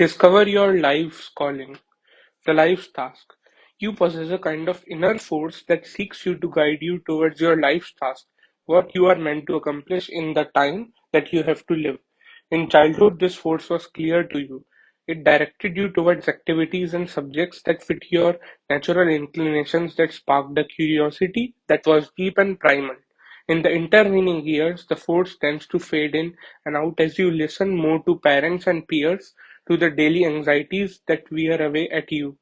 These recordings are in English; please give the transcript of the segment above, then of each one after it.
Discover your life's calling, the life's task. You possess a kind of inner force that seeks you to guide you towards your life's task, what you are meant to accomplish in the time that you have to live. In childhood, this force was clear to you. It directed you towards activities and subjects that fit your natural inclinations, that sparked a curiosity that was deep and primal. In the intervening years, the force tends to fade in and out as you listen more to parents and peers, to the daily anxieties that wear away at you.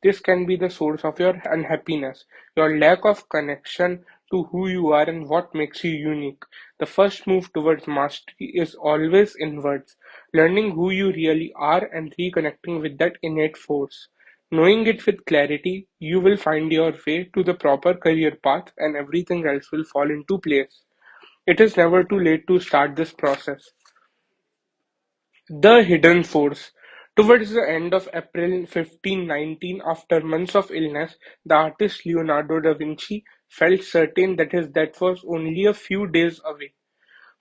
This can be the source of your unhappiness, your lack of connection to who you are and what makes you unique. The first move towards mastery is always inwards, learning who you really are and reconnecting with that innate force. Knowing it with clarity, you will find your way to the proper career path and everything else will fall into place. It is never too late to start this process. The hidden force. Towards the end of April 1519, after months of illness, the artist Leonardo da Vinci felt certain that his death was only a few days away.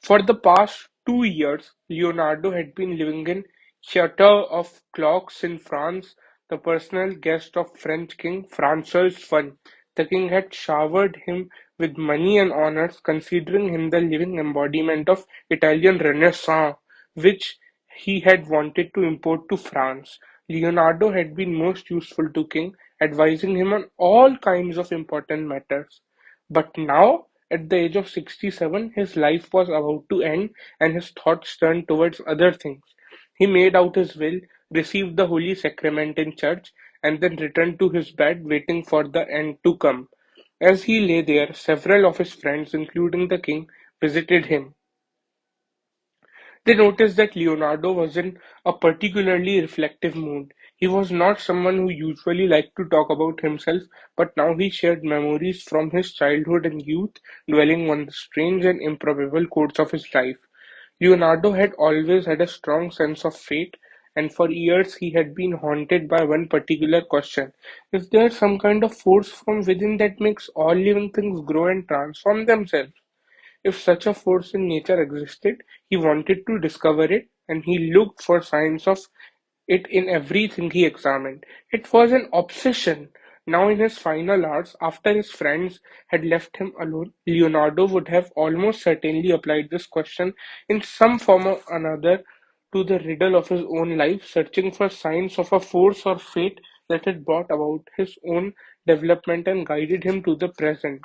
For the past 2 years, Leonardo had been living in Chateau of Clocks in France, the personal guest of French King Francois I. The king had showered him with money and honors, considering him the living embodiment of Italian Renaissance, which he had wanted to import to France. Leonardo had been most useful to King, advising him on all kinds of important matters. But now, at the age of 67, his life was about to end and his thoughts turned towards other things. He made out his will, received the Holy Sacrament in church, and then returned to his bed, waiting for the end to come. As he lay there, several of his friends, including the king, visited him. They noticed that Leonardo was in a particularly reflective mood. He was not someone who usually liked to talk about himself, but now he shared memories from his childhood and youth, dwelling on the strange and improbable course of his life. Leonardo had always had a strong sense of fate, and for years he had been haunted by one particular question. Is there some kind of force from within that makes all living things grow and transform themselves? If such a force in nature existed, he wanted to discover it, and he looked for signs of it in everything he examined. It was an obsession. Now, in his final hours, after his friends had left him alone, Leonardo would have almost certainly applied this question in some form or another to the riddle of his own life, searching for signs of a force or fate that had brought about his own development and guided him to the present.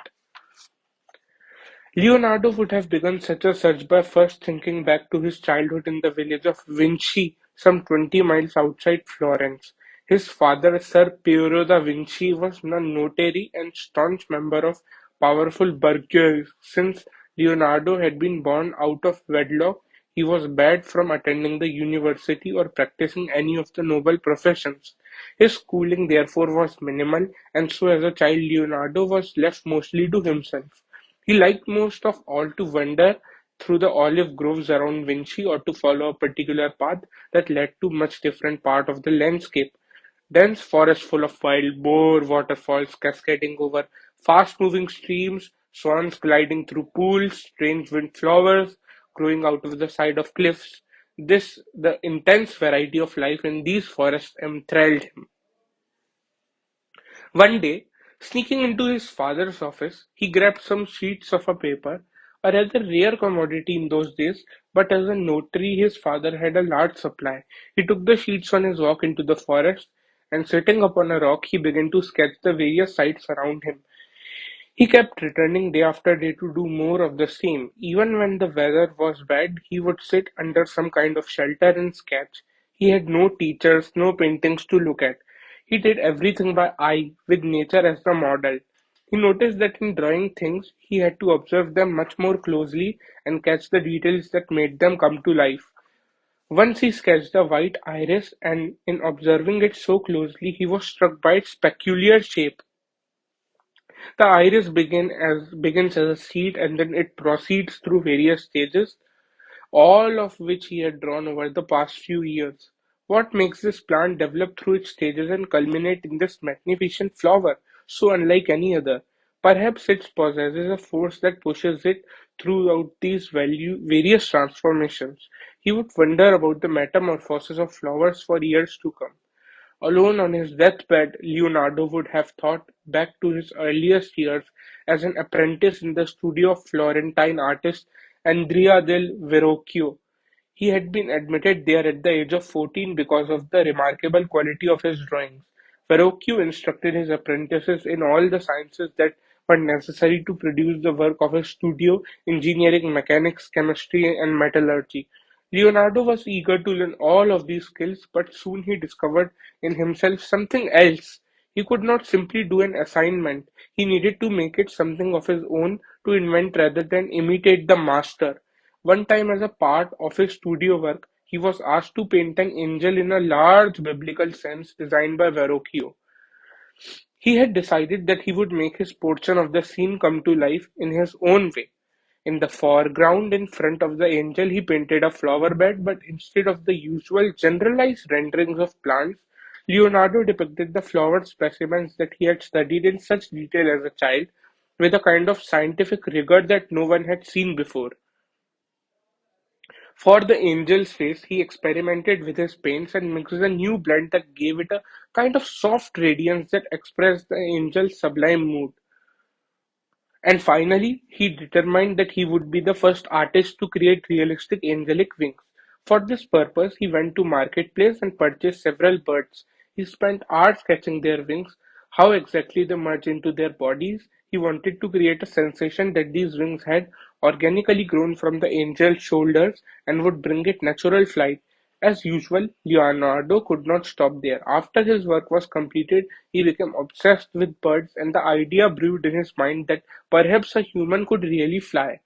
Leonardo would have begun such a search by first thinking back to his childhood in the village of Vinci, some 20 miles outside Florence. His father, Sir Piero da Vinci, was a notary and staunch member of powerful bourgeoisie. Since Leonardo had been born out of wedlock, he was barred from attending the university or practicing any of the noble professions. His schooling therefore was minimal, and so as a child Leonardo was left mostly to himself. He liked most of all to wander through the olive groves around Vinci or to follow a particular path that led to much different part of the landscape. Dense forest full of wild boar, waterfalls cascading over fast-moving streams, swans gliding through pools, strange windflowers growing out of the side of cliffs. The intense variety of life in these forests enthralled him. One day, sneaking into his father's office, he grabbed some sheets of a paper, a rather rare commodity in those days, but as a notary his father had a large supply. He took the sheets on his walk into the forest, and sitting upon a rock he began to sketch the various sights around him. He kept returning day after day to do more of the same. Even when the weather was bad, he would sit under some kind of shelter and sketch. He had no teachers, no paintings to look at. He did everything by eye, with nature as the model. He noticed that in drawing things, he had to observe them much more closely and catch the details that made them come to life. Once he sketched a white iris, and in observing it so closely, he was struck by its peculiar shape. The iris begins as a seed and then it proceeds through various stages, all of which he had drawn over the past few years. What makes this plant develop through its stages and culminate in this magnificent flower, so unlike any other? Perhaps it possesses a force that pushes it throughout these various transformations. He would wonder about the metamorphosis of flowers for years to come. Alone on his deathbed, Leonardo would have thought back to his earliest years as an apprentice in the studio of Florentine artist Andrea del Verrocchio. He had been admitted there at the age of 14 because of the remarkable quality of his drawings. Verrocchio instructed his apprentices in all the sciences that were necessary to produce the work of his studio: engineering, mechanics, chemistry, and metallurgy. Leonardo was eager to learn all of these skills, but soon he discovered in himself something else. He could not simply do an assignment. He needed to make it something of his own, to invent rather than imitate the master. One time, as a part of his studio work, he was asked to paint an angel in a large biblical sense designed by Verrocchio. He had decided that he would make his portion of the scene come to life in his own way. In the foreground, in front of the angel, he painted a flower bed, but instead of the usual generalized renderings of plants, Leonardo depicted the flower specimens that he had studied in such detail as a child, with a kind of scientific rigor that no one had seen before. For the angel's face, he experimented with his paints and mixed a new blend that gave it a kind of soft radiance that expressed the angel's sublime mood. And finally, he determined that he would be the first artist to create realistic angelic wings. For this purpose, he went to marketplace and purchased several birds. He spent hours sketching their wings, how exactly they merge into their bodies. He wanted to create a sensation that these wings had organically grown from the angel's shoulders and would bring it natural flight. As usual, Leonardo could not stop there. After his work was completed, he became obsessed with birds, and the idea brewed in his mind that perhaps a human could really fly,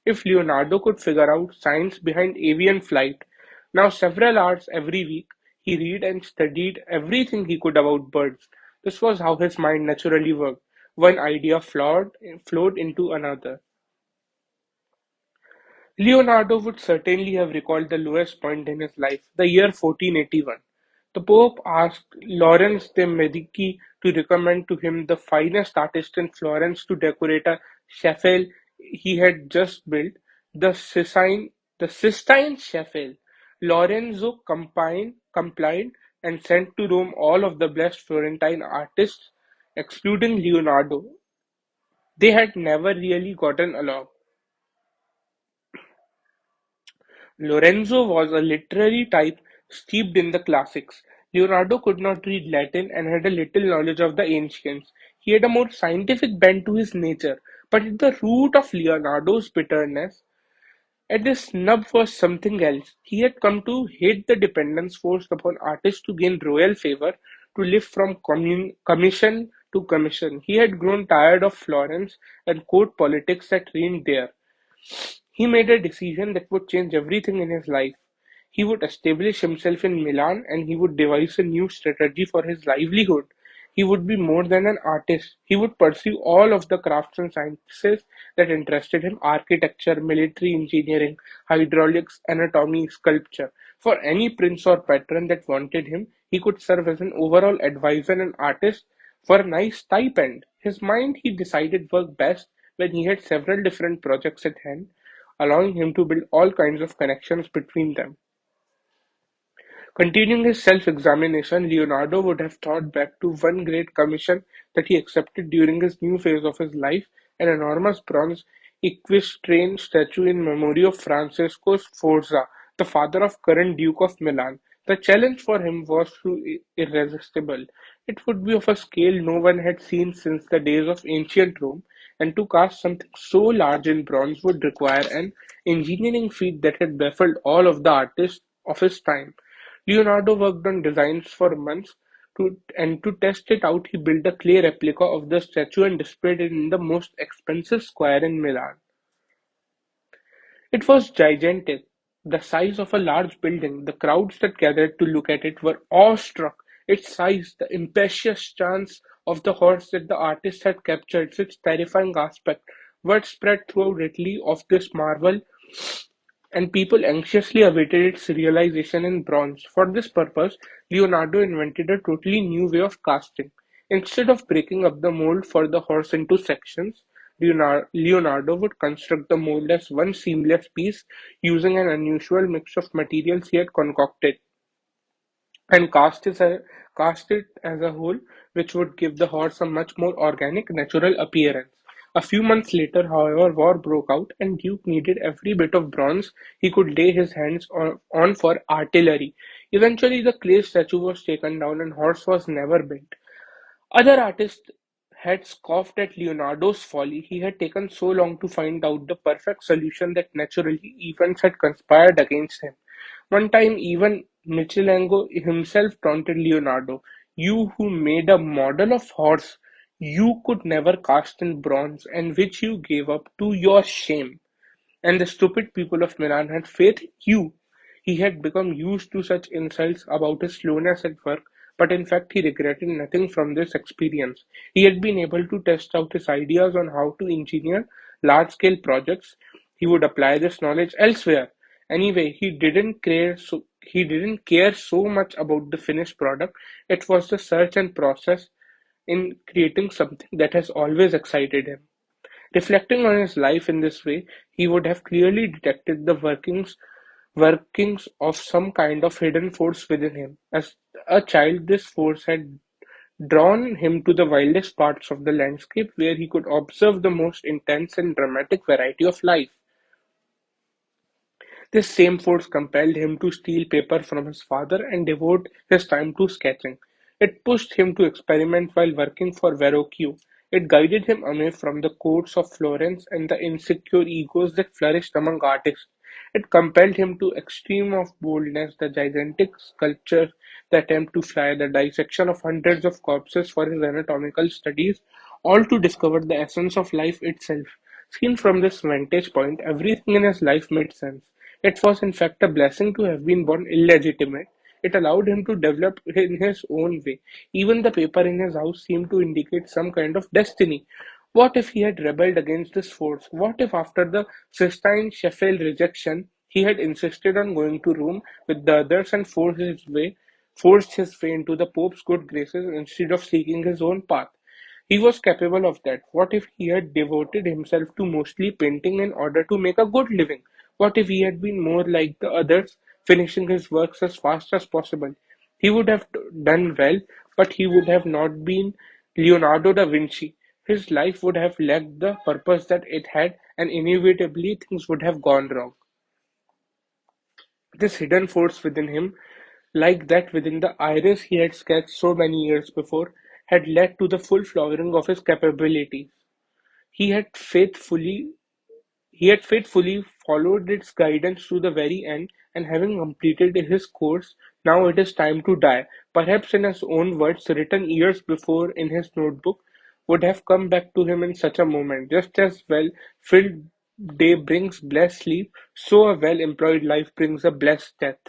if Leonardo could figure out science behind avian flight. Now, several hours every week, he read and studied everything he could about birds. This was how his mind naturally worked. One idea flowed into another. Leonardo would certainly have recalled the lowest point in his life, the year 1481. The Pope asked Lawrence de' Medici to recommend to him the finest artist in Florence to decorate a chapel he had just built, the Sistine, the Sistine Chapel. Lorenzo complied and sent to Rome all of the blessed Florentine artists, excluding Leonardo. They had never really gotten along. Lorenzo was a literary type steeped in the classics. Leonardo could not read Latin and had a little knowledge of the ancients. He had a more scientific bent to his nature, but at the root of Leonardo's bitterness at this snub was something else. He had come to hate the dependence forced upon artists to gain royal favor, to live from commission to commission. He had grown tired of Florence and court politics that reigned there. He made a decision that would change everything in his life. He would establish himself in Milan and he would devise a new strategy for his livelihood. He would be more than an artist. He would pursue all of the crafts and sciences that interested him: architecture, military engineering, hydraulics, anatomy, sculpture. For any prince or patron that wanted him, he could serve as an overall advisor and artist for a nice stipend. His mind, he decided, worked best when he had several different projects at hand, allowing him to build all kinds of connections between them. Continuing his self-examination, Leonardo would have thought back to one great commission that he accepted during his new phase of his life: an enormous bronze equestrian statue in memory of Francesco Sforza, the father of current Duke of Milan. The challenge for him was irresistible. It would be of a scale no one had seen since the days of ancient Rome, and to cast something so large in bronze would require an engineering feat that had baffled all of the artists of his time. Leonardo worked on designs for months, and to test it out, he built a clay replica of the statue and displayed it in the most expensive square in Milan. It was gigantic, the size of a large building. The crowds that gathered to look at it were awestruck. Its size, the impetuous chance of the horse that the artist had captured, its terrifying aspect, word spread throughout Italy of this marvel, and people anxiously awaited its realization in bronze. For this purpose, Leonardo invented a totally new way of casting. Instead of breaking up the mold for the horse into sections, Leonardo would construct the mold as one seamless piece using an unusual mix of materials he had concocted, and cast it as a whole, which would give the horse a much more organic, natural appearance. A few months later, however, war broke out, and Duke needed every bit of bronze he could lay his hands on for artillery. Eventually, the clay statue was taken down, and horse was never built. Other artists had scoffed at Leonardo's folly. He had taken so long to find out the perfect solution that naturally events had conspired against him. One time even Michelangelo himself taunted Leonardo, "You who made a model of horse you could never cast in bronze, and which you gave up to your shame." And the stupid people of Milan had faith in you. He had become used to such insults about his slowness at work, but in fact he regretted nothing from this experience. He had been able to test out his ideas on how to engineer large-scale projects. He would apply this knowledge elsewhere. Anyway, he didn't care so much about the finished product. It was the search and process in creating something that has always excited him. Reflecting on his life in this way, he would have clearly detected the workings of some kind of hidden force within him. As a child, this force had drawn him to the wildest parts of the landscape where he could observe the most intense and dramatic variety of life. This same force compelled him to steal paper from his father and devote his time to sketching. It pushed him to experiment while working for Verrocchio. It guided him away from the courts of Florence and the insecure egos that flourished among artists. It compelled him to extreme of boldness, the gigantic sculpture, the attempt to fly, the dissection of hundreds of corpses for his anatomical studies, all to discover the essence of life itself. Seen from this vantage point, everything in his life made sense. It was in fact a blessing to have been born illegitimate. It allowed him to develop in his own way. Even the paper in his house seemed to indicate some kind of destiny. What if he had rebelled against this force? What if after the Sistine Chapel rejection, he had insisted on going to Rome with the others and forced his way into the Pope's good graces instead of seeking his own path? He was capable of that. What if he had devoted himself to mostly painting in order to make a good living? What if he had been more like the others, finishing his works as fast as possible? He would have done well, but he would have not been Leonardo da Vinci. His life would have lacked the purpose that it had, and inevitably things would have gone wrong. This hidden force within him, like that within the iris he had sketched so many years before, had led to the full flowering of his capabilities. He had faithfully he had faithfully followed its guidance to the very end, and having completed his course, now it is time to die. Perhaps in his own words, written years before in his notebook, would have come back to him in such a moment. Just as well filled day brings blessed sleep, so a well employed life brings a blessed death.